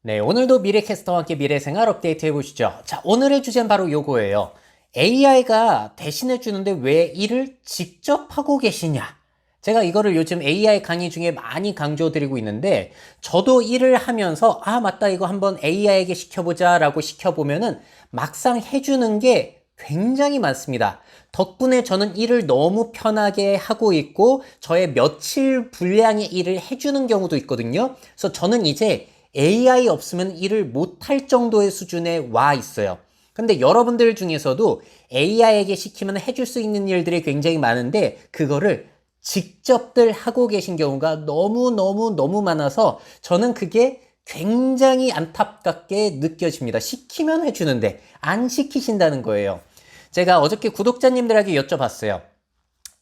네, 오늘도 미래캐스터와 함께 미래생활 업데이트 해보시죠. 자, 오늘의 주제는 바로 요거예요. AI가 대신해주는데 왜 일을 직접 하고 계시냐? 제가 이거를 요즘 AI 강의 중에 많이 강조드리고 있는데, 저도 일을 하면서, 아, 맞다, 이거 한번 AI에게 시켜보자 라고 시켜보면은 막상 해주는 게 굉장히 많습니다. 덕분에 저는 일을 너무 편하게 하고 있고, 저의 며칠 분량의 일을 해주는 경우도 있거든요. 그래서 저는 이제 AI 없으면 일을 못할 정도의 수준에 와 있어요. 근데 여러분들 중에서도 AI에게 시키면 해줄 수 있는 일들이 굉장히 많은데 그거를 직접들 하고 계신 경우가 너무 많아서 저는 그게 굉장히 안타깝게 느껴집니다. 시키면 해주는데 안 시키신다는 거예요. 제가 어저께 구독자님들에게 여쭤봤어요.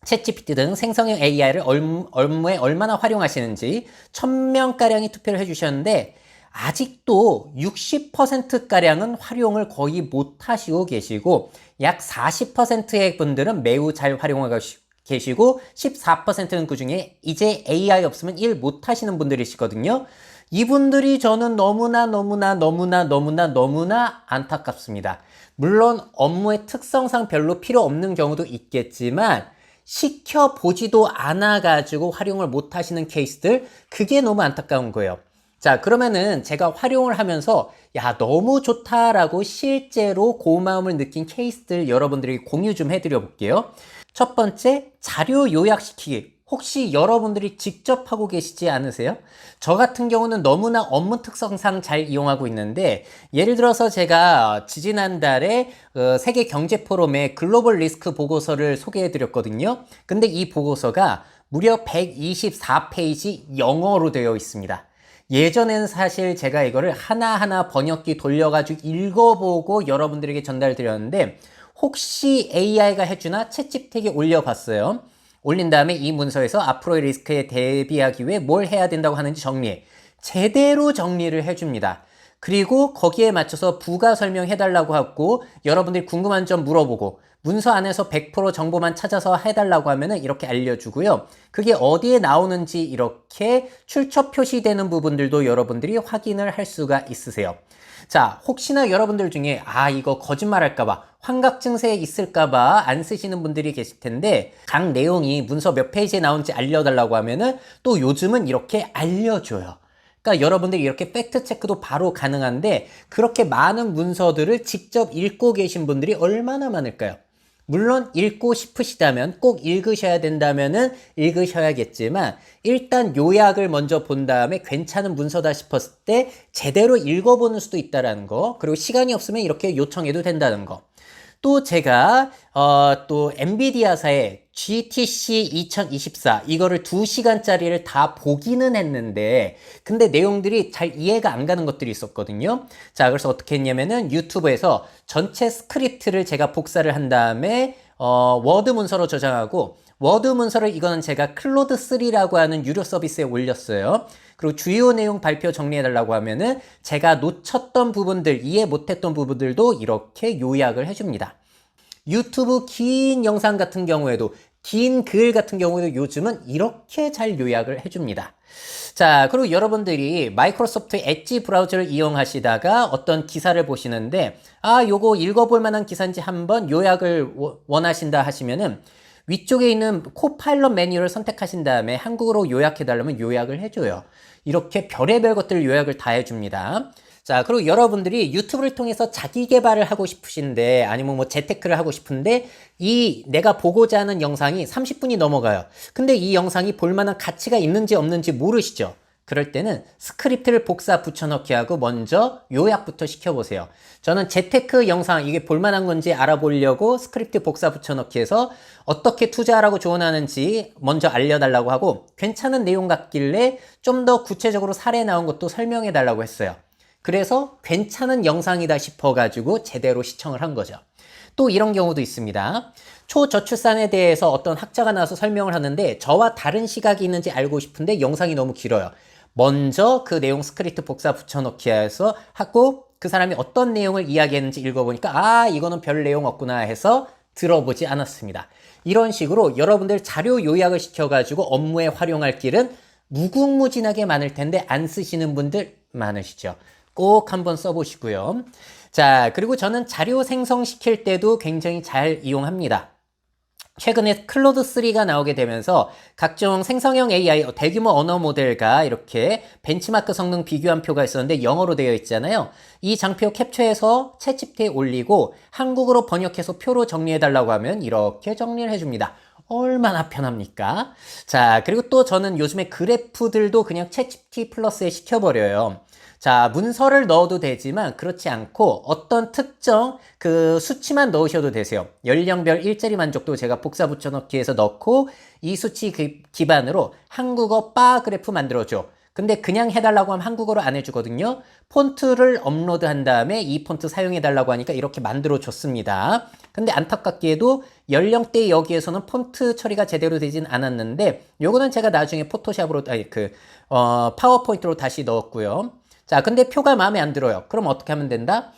챗GPT 등 생성형 AI를 업무에 얼마나 활용하시는지 1000명가량이 투표를 해주셨는데 아직도 60%가량은 활용을 거의 못 하시고 계시고 약 40%의 분들은 매우 잘 활용하고 계시고 14%는 그중에 이제 AI 없으면 일 못 하시는 분들이시거든요. 이분들이 저는 너무나 안타깝습니다. 물론 업무의 특성상 별로 필요 없는 경우도 있겠지만 시켜보지도 않아가지고 활용을 못 하시는 케이스들, 그게 너무 안타까운 거예요. 자, 그러면은 제가 활용을 하면서 야, 너무 좋다라고 실제로 고마움을 느낀 케이스들 여러분들이 공유 좀 해드려 볼게요. 첫 번째, 자료 요약시키기. 혹시 여러분들이 직접 하고 계시지 않으세요? 저 같은 경우는 너무나 업무 특성상 잘 이용하고 있는데, 예를 들어서 제가 지지난달에 세계 경제 포럼의 글로벌 리스크 보고서를 소개해 드렸거든요. 근데 이 보고서가 무려 124페이지 영어로 되어 있습니다. 예전에는 사실 제가 이거를 하나하나 번역기 돌려가지고 읽어보고 여러분들에게 전달드렸는데 혹시 AI가 해주나 챗GPT에 올려봤어요. 올린 다음에 이 문서에서 앞으로의 리스크에 대비하기 위해 뭘 해야 된다고 하는지 정리해. 제대로 정리를 해줍니다. 그리고 거기에 맞춰서 부가 설명해달라고 하고 여러분들이 궁금한 점 물어보고 문서 안에서 100% 정보만 찾아서 해달라고 하면은 이렇게 알려주고요. 그게 어디에 나오는지 이렇게 출처 표시되는 부분들도 여러분들이 확인을 할 수가 있으세요. 자, 혹시나 여러분들 중에 이거 거짓말할까봐 환각 증세 있을까봐 안 쓰시는 분들이 계실 텐데 각 내용이 문서 몇 페이지에 나오는지 알려달라고 하면은 또 요즘은 이렇게 알려줘요. 그러니까 여러분들이 이렇게 팩트 체크도 바로 가능한데 그렇게 많은 문서들을 직접 읽고 계신 분들이 얼마나 많을까요? 물론 읽고 싶으시다면 꼭 읽으셔야 된다면은 읽으셔야겠지만 일단 요약을 먼저 본 다음에 괜찮은 문서다 싶었을 때 제대로 읽어보는 수도 있다라는 거, 그리고 시간이 없으면 이렇게 요청해도 된다는 거. 또 제가 또 엔비디아사의 GTC 2024 이거를 2시간짜리를 다 보기는 했는데 근데 내용들이 잘 이해가 안 가는 것들이 있었거든요. 자, 그래서 어떻게 했냐면은 유튜브에서 전체 스크립트를 제가 복사를 한 다음에 워드 문서로 저장하고 워드 문서를 이거는 제가 클로드 3라고 하는 유료 서비스에 올렸어요. 그리고 주요 내용 발표 정리해달라고 하면은 제가 놓쳤던 부분들, 이해 못했던 부분들도 이렇게 요약을 해줍니다. 유튜브 긴 영상 같은 경우에도 긴 글 같은 경우에도 요즘은 이렇게 잘 요약을 해줍니다. 자, 그리고 여러분들이 마이크로소프트 엣지 브라우저를 이용하시다가 어떤 기사를 보시는데 요거 읽어볼 만한 기사인지 한번 요약을 원하신다 하시면은 위쪽에 있는 코파일럿 메뉴를 선택하신 다음에 한국어로 요약해달라면 요약을 해줘요. 이렇게 별의별 것들 요약을 다 해줍니다. 자, 그리고 여러분들이 유튜브를 통해서 자기 개발을 하고 싶으신데 아니면 뭐 재테크를 하고 싶은데 이 내가 보고자 하는 영상이 30분이 넘어가요. 근데 이 영상이 볼만한 가치가 있는지 없는지 모르시죠? 그럴 때는 스크립트를 복사 붙여넣기 하고 먼저 요약부터 시켜보세요. 저는 재테크 영상 이게 볼만한 건지 알아보려고 스크립트 복사 붙여넣기 해서 어떻게 투자하라고 조언하는지 먼저 알려달라고 하고 괜찮은 내용 같길래 좀 더 구체적으로 사례 나온 것도 설명해달라고 했어요. 그래서 괜찮은 영상이다 싶어가지고 제대로 시청을 한 거죠. 또 이런 경우도 있습니다. 초저출산에 대해서 어떤 학자가 나와서 설명을 하는데 저와 다른 시각이 있는지 알고 싶은데 영상이 너무 길어요. 먼저 그 내용 스크립트 복사 붙여넣기 해서 하고 그 사람이 어떤 내용을 이야기했는지 읽어보니까 이거는 별 내용 없구나 해서 들어보지 않았습니다. 이런 식으로 여러분들 자료 요약을 시켜가지고 업무에 활용할 길은 무궁무진하게 많을 텐데 안 쓰시는 분들 많으시죠. 꼭 한번 써보시고요. 자, 그리고 저는 자료 생성시킬 때도 굉장히 잘 이용합니다. 최근에 클로드3가 나오게 되면서 각종 생성형 AI, 대규모 언어 모델과 이렇게 벤치마크 성능 비교한 표가 있었는데 영어로 되어 있잖아요. 이 장표 캡처해서 챗GPT에 올리고 한국어로 번역해서 표로 정리해달라고 하면 이렇게 정리를 해줍니다. 얼마나 편합니까? 자, 그리고 또 저는 요즘에 그래프들도 그냥 챗GPT 플러스에 시켜버려요. 자, 문서를 넣어도 되지만 그렇지 않고 어떤 특정 그 수치만 넣으셔도 되세요. 연령별 일자리 만족도 제가 복사 붙여넣기해서 넣고 이 수치 기반으로 한국어 바 그래프 만들어줘. 근데 그냥 해달라고 하면 한국어로 안 해주거든요. 폰트를 업로드한 다음에 이 폰트 사용해달라고 하니까 이렇게 만들어줬습니다. 근데 안타깝게도 연령대 여기에서는 폰트 처리가 제대로 되진 않았는데 요거는 제가 나중에 포토샵으로 파워포인트로 다시 넣었고요. 자, 근데 표가 마음에 안 들어요. 그럼 어떻게 하면 된다?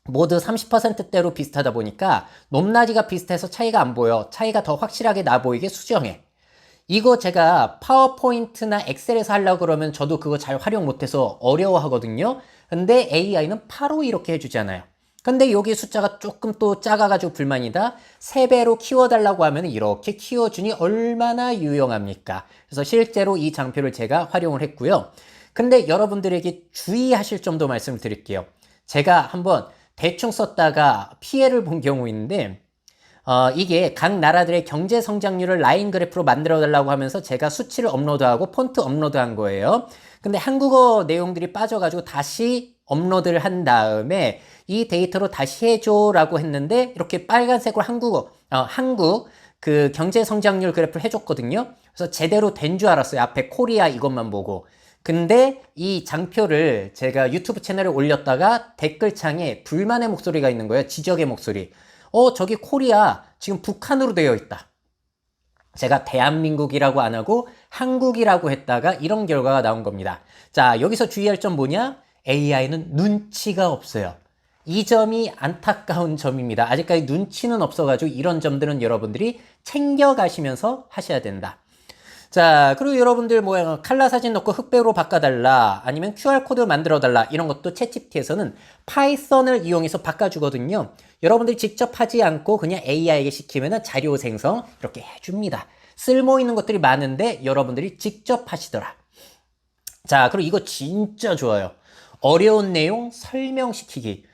모두 30%대로 비슷하다 보니까 높낮이가 비슷해서 차이가 안 보여. 차이가 더 확실하게 나 보이게 수정해. 이거 제가 파워포인트나 엑셀에서 하려고 그러면 저도 그거 잘 활용 못해서 어려워하거든요. 근데 AI는 바로 이렇게 해주잖아요. 근데 여기 숫자가 조금 또 작아가지고 불만이다. 3배로 키워달라고 하면 이렇게 키워주니 얼마나 유용합니까? 그래서 실제로 이 장표를 제가 활용을 했고요. 근데 여러분들에게 주의하실 점도 말씀을 드릴게요. 제가 한번 대충 썼다가 피해를 본 경우인데 이게 각 나라들의 경제 성장률을 라인 그래프로 만들어 달라고 하면서 제가 수치를 업로드하고 폰트 업로드한 거예요. 근데 한국어 내용들이 빠져가지고 다시 업로드를 한 다음에 이 데이터로 다시 해줘라고 했는데 이렇게 빨간색으로 한국 그 경제 성장률 그래프를 해줬거든요. 그래서 제대로 된 줄 알았어요. 앞에 코리아 이것만 보고. 근데 이 장표를 제가 유튜브 채널에 올렸다가 댓글창에 불만의 목소리가 있는 거예요. 지적의 목소리. 저기 코리아 지금 북한으로 되어 있다. 제가 대한민국이라고 안 하고 한국이라고 했다가 이런 결과가 나온 겁니다. 자, 여기서 주의할 점 뭐냐? AI는 눈치가 없어요. 이 점이 안타까운 점입니다. 아직까지 눈치는 없어가지고 이런 점들은 여러분들이 챙겨가시면서 하셔야 된다. 자, 그리고 여러분들 칼라 사진 넣고 흑백으로 바꿔달라, 아니면 QR코드 만들어달라, 이런 것도 챗GPT에서는 파이썬을 이용해서 바꿔주거든요. 여러분들이 직접 하지 않고 그냥 AI에게 시키면 자료 생성 이렇게 해줍니다. 쓸모 있는 것들이 많은데 여러분들이 직접 하시더라. 자, 그리고 이거 진짜 좋아요. 어려운 내용 설명시키기.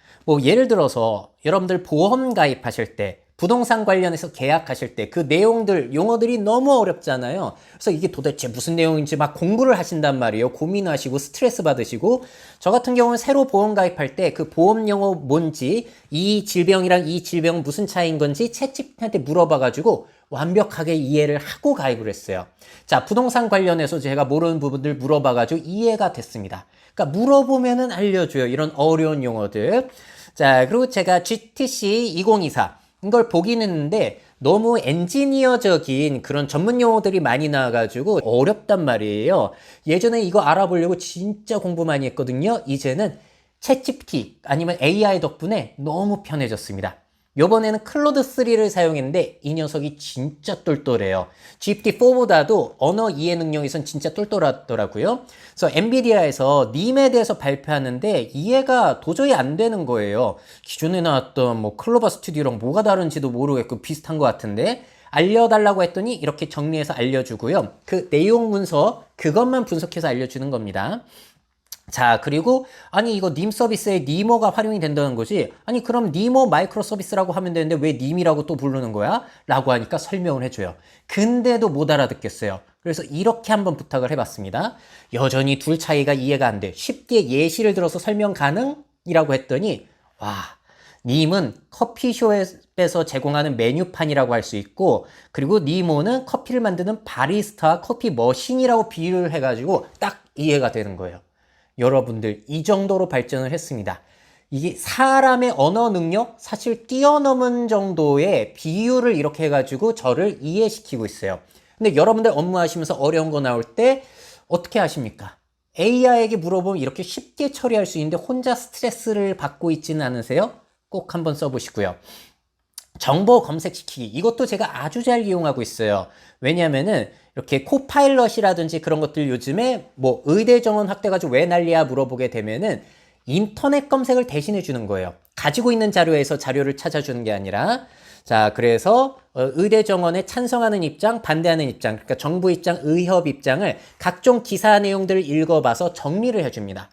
예를 들어서 여러분들 보험 가입하실 때, 부동산 관련해서 계약하실 때 그 내용들, 용어들이 너무 어렵잖아요. 그래서 이게 도대체 무슨 내용인지 막 공부를 하신단 말이에요. 고민하시고 스트레스 받으시고. 저 같은 경우는 새로 보험 가입할 때 그 보험 용어 뭔지, 이 질병이랑 이 질병은 무슨 차이인 건지 챗GPT한테 물어봐가지고 완벽하게 이해를 하고 가입을 했어요. 자, 부동산 관련해서 제가 모르는 부분들 물어봐가지고 이해가 됐습니다. 그러니까 물어보면은 알려줘요. 이런 어려운 용어들. 자, 그리고 제가 GTC 2024 이걸 보긴 했는데 너무 엔지니어적인 그런 전문 용어들이 많이 나와가지고 어렵단 말이에요. 예전에 이거 알아보려고 진짜 공부 많이 했거든요. 이제는 챗GPT 아니면 AI 덕분에 너무 편해졌습니다. 요번에는 클로드3를 사용했는데 이 녀석이 진짜 똘똘해요. GPT-4보다도 언어 이해 능력에선 진짜 똘똘하더라고요. 그래서 엔비디아에서 님에 대해서 발표하는데 이해가 도저히 안 되는 거예요. 기존에 나왔던 클로버 스튜디오랑 뭐가 다른지도 모르겠고 비슷한 것 같은데 알려달라고 했더니 이렇게 정리해서 알려주고요. 그 내용 문서 그것만 분석해서 알려주는 겁니다. 자, 그리고 아니 이거 님 서비스에 니모가 활용이 된다는 거지. 아니 그럼 니모 마이크로 서비스라고 하면 되는데 왜 님이라고 또 부르는 거야? 라고 하니까 설명을 해줘요. 근데도 못 알아듣겠어요. 그래서 이렇게 한번 부탁을 해봤습니다. 여전히 둘 차이가 이해가 안 돼. 쉽게 예시를 들어서 설명 가능? 이라고 했더니 와, 님은 커피숍에서 제공하는 메뉴판이라고 할 수 있고, 그리고 니모는 커피를 만드는 바리스타 커피 머신이라고 비유를 해가지고 딱 이해가 되는 거예요. 여러분들 이 정도로 발전을 했습니다. 이게 사람의 언어 능력 사실 뛰어넘은 정도의 비유를 이렇게 해가지고 저를 이해시키고 있어요. 근데 여러분들 업무하시면서 어려운 거 나올 때 어떻게 하십니까? AI에게 물어보면 이렇게 쉽게 처리할 수 있는데 혼자 스트레스를 받고 있지는 않으세요? 꼭 한번 써보시고요. 정보 검색시키기, 이것도 제가 아주 잘 이용하고 있어요. 왜냐면은 이렇게 코파일럿이라든지 그런 것들 요즘에 의대 정원 확대가지고 왜 난리야 물어보게 되면은 인터넷 검색을 대신해 주는 거예요. 가지고 있는 자료에서 자료를 찾아주는 게 아니라. 자, 그래서 의대 정원에 찬성하는 입장, 반대하는 입장, 그러니까 정부 입장, 의협 입장을 각종 기사 내용들을 읽어봐서 정리를 해줍니다.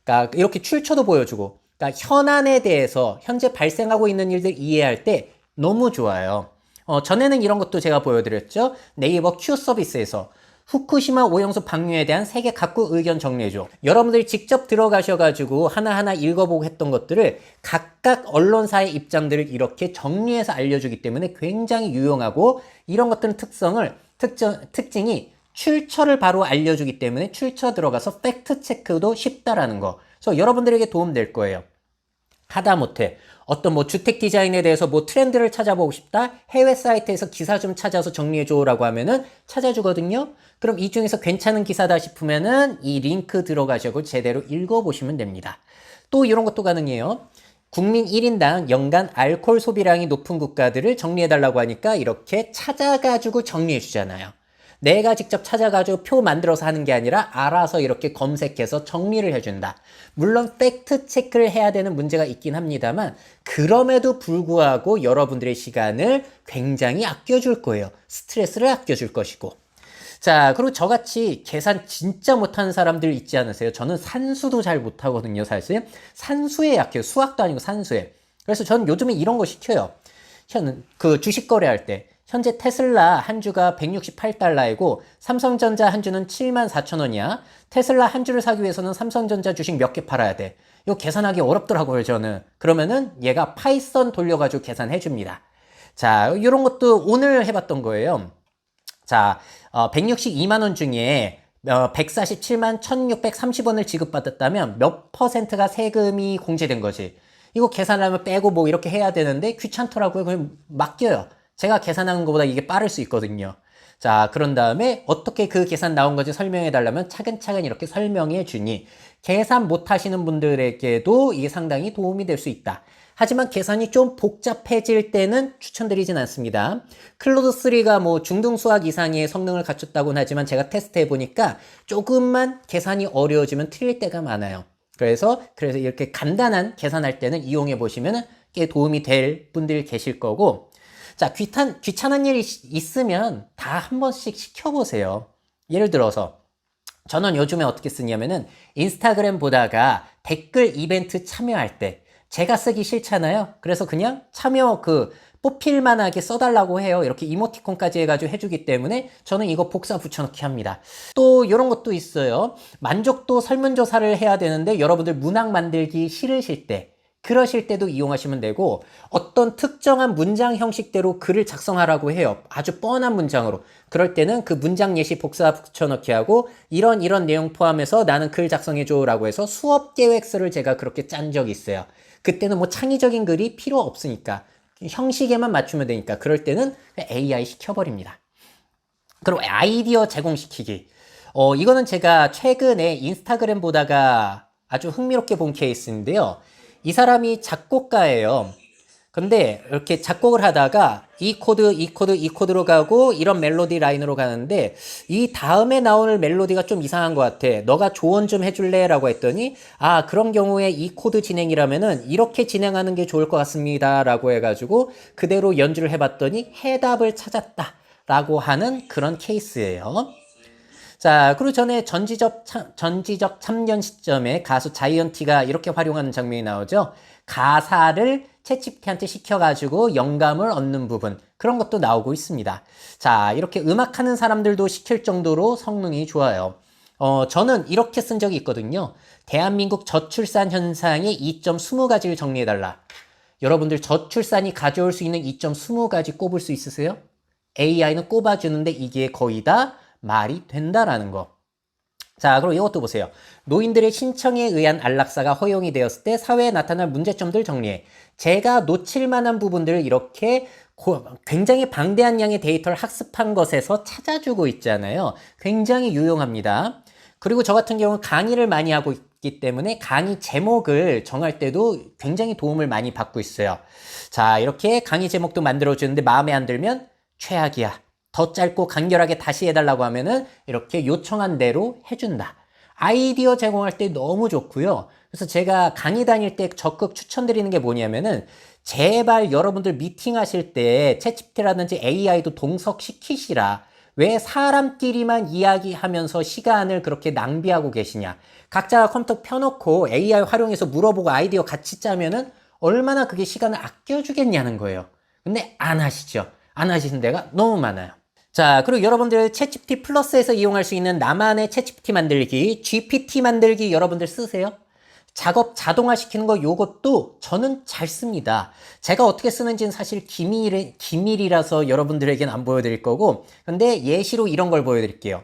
그러니까 이렇게 출처도 보여주고, 그러니까 현안에 대해서 현재 발생하고 있는 일들 이해할 때 너무 좋아요. 전에는 이런 것도 제가 보여드렸죠. 네이버 Q 서비스에서 후쿠시마 오염수 방류에 대한 세계 각국 의견 정리해줘. 여러분들이 직접 들어가셔가지고 하나하나 읽어보고 했던 것들을 각각 언론사의 입장들을 이렇게 정리해서 알려주기 때문에 굉장히 유용하고, 이런 것들은 특징이 출처를 바로 알려주기 때문에 출처 들어가서 팩트 체크도 쉽다라는 거. 그래서 여러분들에게 도움될 거예요. 하다못해 어떤 뭐 주택 디자인에 대해서 뭐 트렌드를 찾아보고 싶다? 해외 사이트에서 기사 좀 찾아서 정리해줘라고 하면은 찾아주거든요. 그럼 이 중에서 괜찮은 기사다 싶으면은 이 링크 들어가시고 제대로 읽어보시면 됩니다. 또 이런 것도 가능해요. 국민 1인당 연간 알코올 소비량이 높은 국가들을 정리해달라고 하니까 이렇게 찾아가지고 정리해주잖아요. 내가 직접 찾아가지고 표 만들어서 하는 게 아니라 알아서 이렇게 검색해서 정리를 해준다. 물론 팩트 체크를 해야 되는 문제가 있긴 합니다만, 그럼에도 불구하고 여러분들의 시간을 굉장히 아껴줄 거예요. 스트레스를 아껴줄 것이고. 자, 그리고 저같이 계산 진짜 못하는 사람들 있지 않으세요? 저는 산수도 잘 못하거든요, 사실. 산수에 약해요. 수학도 아니고 산수에. 그래서 저는 요즘에 이런 거 시켜요. 그 주식 거래할 때. 현재 테슬라 한 주가 168달러이고 삼성전자 한 주는 74,000원이야. 테슬라 한 주를 사기 위해서는 삼성전자 주식 몇 개 팔아야 돼. 이거 계산하기 어렵더라고요, 저는. 그러면은 얘가 파이썬 돌려가지고 계산해 줍니다. 자, 이런 것도 오늘 해봤던 거예요. 자, 162만 원 중에 147만 1,630원을 지급받았다면 몇 퍼센트가 세금이 공제된 거지. 이거 계산하면 빼고 뭐 이렇게 해야 되는데 귀찮더라고요. 그냥 맡겨요. 제가 계산하는 것보다 이게 빠를 수 있거든요. 자, 그런 다음에 어떻게 그 계산 나온 건지 설명해 달라면 차근차근 이렇게 설명해 주니 계산 못 하시는 분들에게도 이게 상당히 도움이 될 수 있다. 하지만 계산이 좀 복잡해질 때는 추천드리진 않습니다. 클로드3가 뭐 중등 수학 이상의 성능을 갖췄다고는 하지만 제가 테스트해 보니까 조금만 계산이 어려워지면 틀릴 때가 많아요. 그래서 이렇게 간단한 계산할 때는 이용해 보시면 꽤 도움이 될 분들이 계실 거고, 자, 귀찮은 일이 있으면 다 한 번씩 시켜보세요. 예를 들어서 저는 요즘에 어떻게 쓰냐면은 인스타그램 보다가 댓글 이벤트 참여할 때 제가 쓰기 싫잖아요. 그래서 그냥 참여 뽑힐만하게 써달라고 해요. 이렇게 이모티콘까지 해가지고 해주기 때문에 저는 이거 복사 붙여넣기 합니다. 또 이런 것도 있어요. 만족도 설문조사를 해야 되는데 여러분들 문항 만들기 싫으실 때, 그러실 때도 이용하시면 되고, 어떤 특정한 문장 형식대로 글을 작성하라고 해요. 아주 뻔한 문장으로. 그럴 때는 그 문장 예시 복사 붙여넣기 하고 이런 내용 포함해서 나는 글 작성해줘 라고 해서 수업 계획서를 제가 그렇게 짠 적이 있어요. 그때는 뭐 창의적인 글이 필요 없으니까 형식에만 맞추면 되니까 그럴 때는 AI 시켜버립니다. 그리고 아이디어 제공시키기. 이거는 제가 최근에 인스타그램 보다가 아주 흥미롭게 본 케이스인데요. 이 사람이 작곡가예요. 근데 이렇게 작곡을 하다가 이 코드로 가고 이런 멜로디 라인으로 가는데 이 다음에 나오는 멜로디가 좀 이상한 것 같아. 너가 조언 좀 해줄래? 라고 했더니 그런 경우에 이 코드 진행이라면은 이렇게 진행하는 게 좋을 것 같습니다. 라고 해가지고 그대로 연주를 해봤더니 해답을 찾았다. 라고 하는 그런 케이스예요. 자, 그리고 전에 전지적 참견 시점에 가수 자이언티가 이렇게 활용하는 장면이 나오죠. 가사를 챗GPT한테 시켜가지고 영감을 얻는 부분, 그런 것도 나오고 있습니다. 자, 이렇게 음악하는 사람들도 시킬 정도로 성능이 좋아요. 저는 이렇게 쓴 적이 있거든요. 대한민국 저출산 현상의 이점 20가지를 정리해달라. 여러분들 저출산이 가져올 수 있는 이점 20가지 꼽을 수 있으세요? AI는 꼽아주는데 이게 거의 다 말이 된다라는 거. 자, 그리고 이것도 보세요. 노인들의 신청에 의한 안락사가 허용이 되었을 때 사회에 나타날 문제점들 정리해. 제가 놓칠 만한 부분들을 이렇게 굉장히 방대한 양의 데이터를 학습한 것에서 찾아주고 있잖아요. 굉장히 유용합니다. 그리고 저 같은 경우는 강의를 많이 하고 있기 때문에 강의 제목을 정할 때도 굉장히 도움을 많이 받고 있어요. 자, 이렇게 강의 제목도 만들어주는데 마음에 안 들면 최악이야. 더 짧고 간결하게 다시 해달라고 하면은 이렇게 요청한 대로 해준다. 아이디어 제공할 때 너무 좋고요. 그래서 제가 강의 다닐 때 적극 추천드리는 게 뭐냐면은 제발 여러분들 미팅하실 때 챗GPT라든지 AI도 동석시키시라. 왜 사람끼리만 이야기하면서 시간을 그렇게 낭비하고 계시냐. 각자가 컴퓨터 펴놓고 AI 활용해서 물어보고 아이디어 같이 짜면은 얼마나 그게 시간을 아껴주겠냐는 거예요. 근데 안 하시죠. 안 하시는 데가 너무 많아요. 자, 그리고 여러분들 챗GPT 플러스에서 이용할 수 있는 나만의 챗GPT 만들기, GPT 만들기 여러분들 쓰세요? 작업 자동화 시키는 거 요것도 저는 잘 씁니다. 제가 어떻게 쓰는지는 사실 기밀이라서 여러분들에게는 안 보여드릴 거고, 근데 예시로 이런 걸 보여드릴게요.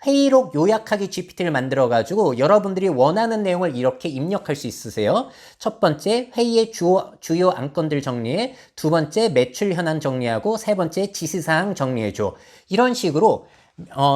회의록 요약하기 GPT를 만들어가지고 여러분들이 원하는 내용을 이렇게 입력할 수 있으세요. 첫 번째, 회의의 주요 안건들 정리해. 두 번째, 매출 현황 정리하고. 세 번째, 지시사항 정리해줘. 이런 식으로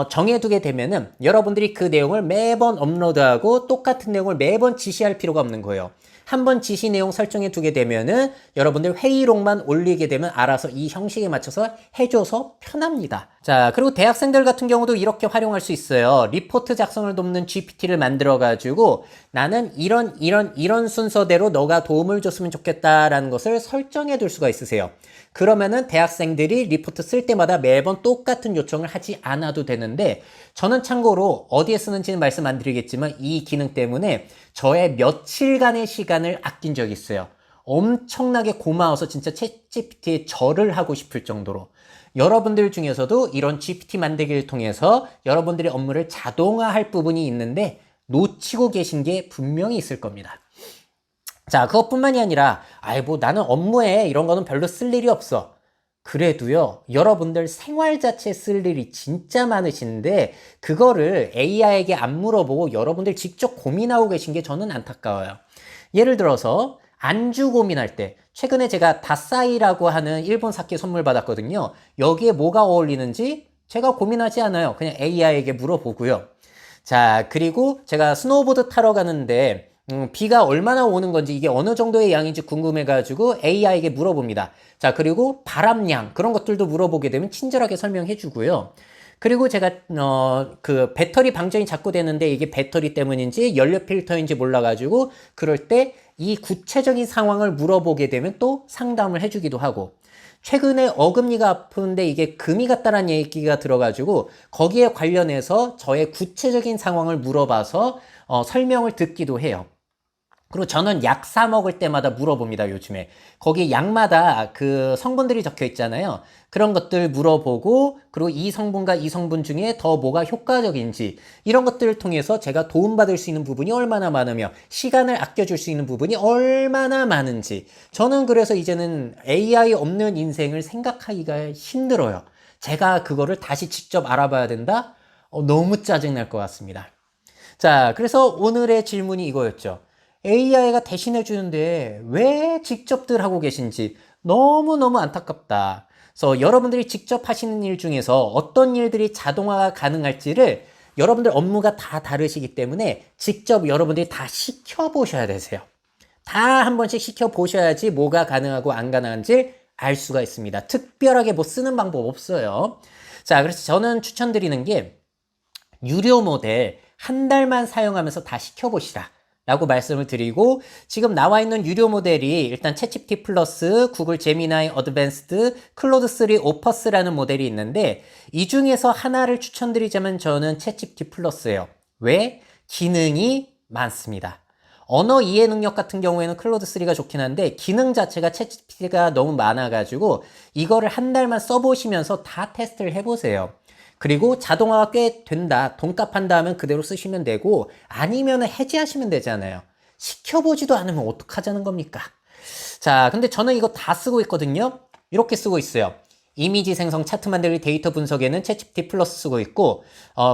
정해두게 되면은 여러분들이 그 내용을 매번 업로드하고 똑같은 내용을 매번 지시할 필요가 없는 거예요. 한번 지시 내용 설정해 두게 되면은 여러분들 회의록만 올리게 되면 알아서 이 형식에 맞춰서 해줘서 편합니다. 자, 그리고 대학생들 같은 경우도 이렇게 활용할 수 있어요. 리포트 작성을 돕는 GPT를 만들어 가지고 나는 이런 순서대로 너가 도움을 줬으면 좋겠다라는 것을 설정해 둘 수가 있으세요. 그러면은 대학생들이 리포트 쓸 때마다 매번 똑같은 요청을 하지 않아도 되는데, 저는 참고로 어디에 쓰는지는 말씀 안 드리겠지만 이 기능 때문에 저의 며칠간의 시간을 아낀 적이 있어요. 엄청나게 고마워서 진짜 챗GPT에 절을 하고 싶을 정도로. 여러분들 중에서도 이런 GPT 만들기를 통해서 여러분들의 업무를 자동화할 부분이 있는데 놓치고 계신 게 분명히 있을 겁니다. 자, 그것뿐만이 아니라 뭐 나는 업무에 이런 거는 별로 쓸 일이 없어. 그래도요, 여러분들 생활 자체에 쓸 일이 진짜 많으신데 그거를 AI에게 안 물어보고 여러분들 직접 고민하고 계신 게 저는 안타까워요. 예를 들어서 안주 고민할 때, 최근에 제가 다싸이라고 하는 일본 사케 선물 받았거든요. 여기에 뭐가 어울리는지 제가 고민하지 않아요. 그냥 AI에게 물어보고요. 자, 그리고 제가 스노우보드 타러 가는데 비가 얼마나 오는 건지 이게 어느 정도의 양인지 궁금해가지고 AI에게 물어봅니다. 자, 그리고 바람량 그런 것들도 물어보게 되면 친절하게 설명해 주고요. 그리고 제가 그 배터리 방전이 자꾸 되는데 이게 배터리 때문인지 연료 필터인지 몰라가지고 그럴 때 이 구체적인 상황을 물어보게 되면 또 상담을 해주기도 하고, 최근에 어금니가 아픈데 이게 금이 갔다라는 얘기가 들어가지고 거기에 관련해서 저의 구체적인 상황을 물어봐서 설명을 듣기도 해요. 그리고 저는 약 사 먹을 때마다 물어봅니다, 요즘에. 거기 약마다 그 성분들이 적혀 있잖아요. 그런 것들 물어보고, 그리고 이 성분과 이 성분 중에 더 뭐가 효과적인지, 이런 것들을 통해서 제가 도움받을 수 있는 부분이 얼마나 많으며, 시간을 아껴줄 수 있는 부분이 얼마나 많은지. 저는 그래서 이제는 AI 없는 인생을 생각하기가 힘들어요. 제가 그거를 다시 직접 알아봐야 된다? 너무 짜증날 것 같습니다. 자, 그래서 오늘의 질문이 이거였죠. AI가 대신해 주는데 왜 직접들 하고 계신지 너무너무 안타깝다. 그래서 여러분들이 직접 하시는 일 중에서 어떤 일들이 자동화가 가능할지를, 여러분들 업무가 다 다르시기 때문에 직접 여러분들이 다 시켜보셔야 되세요. 다 한 번씩 시켜보셔야지 뭐가 가능하고 안 가능한지 알 수가 있습니다. 특별하게 뭐 쓰는 방법 없어요. 자, 그래서 저는 추천드리는 게 유료 모델 한 달만 사용하면서 다 시켜보시라 라고 말씀을 드리고, 지금 나와 있는 유료 모델이 일단 챗GPT 플러스, 구글 제미나이 어드밴스드, 클로드 3 오퍼스라는 모델이 있는데 이 중에서 하나를 추천드리자면 저는 챗GPT 플러스예요. 왜? 기능이 많습니다. 언어 이해 능력 같은 경우에는 클로드 3가 좋긴 한데 기능 자체가 챗GPT가 너무 많아가지고 이거를 한 달만 써보시면서 다 테스트를 해보세요. 그리고 자동화가 꽤 된다, 돈값 한다 하면 그대로 쓰시면 되고, 아니면 해지하시면 되잖아요. 시켜보지도 않으면 어떡하자는 겁니까? 자, 근데 저는 이거 다 쓰고 있거든요. 이렇게 쓰고 있어요. 이미지 생성, 차트 만들기, 데이터 분석에는 챗GPT 플러스 쓰고 있고,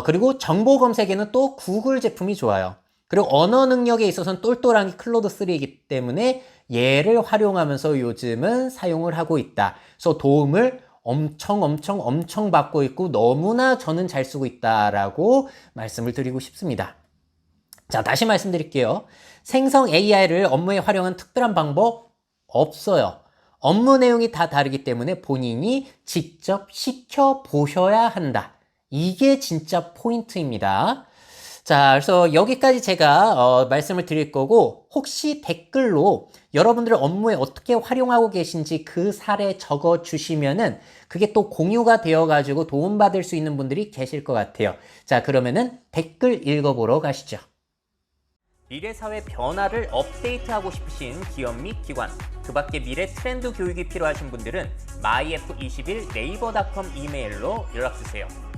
그리고 정보 검색에는 또 구글 제품이 좋아요. 그리고 언어 능력에 있어서는 똘똘한 게 클로드 3이기 때문에 얘를 활용하면서 요즘은 사용을 하고 있다. 그래서 도움을 엄청 받고 있고 너무나 저는 잘 쓰고 있다라고 말씀을 드리고 싶습니다. 자, 다시 말씀드릴게요. 생성 AI를 업무에 활용한 특별한 방법 없어요. 업무 내용이 다 다르기 때문에 본인이 직접 시켜보셔야 한다. 이게 진짜 포인트입니다. 자, 그래서 여기까지 제가 말씀을 드릴 거고, 혹시 댓글로 여러분들 업무에 어떻게 활용하고 계신지 그 사례 적어 주시면은 그게 또 공유가 되어가지고 도움받을 수 있는 분들이 계실 것 같아요. 자, 그러면은 댓글 읽어보러 가시죠. 미래 사회 변화를 업데이트하고 싶으신 기업 및 기관, 그 밖에 미래 트렌드 교육이 필요하신 분들은 myf21 네이버닷컴 이메일로 연락주세요.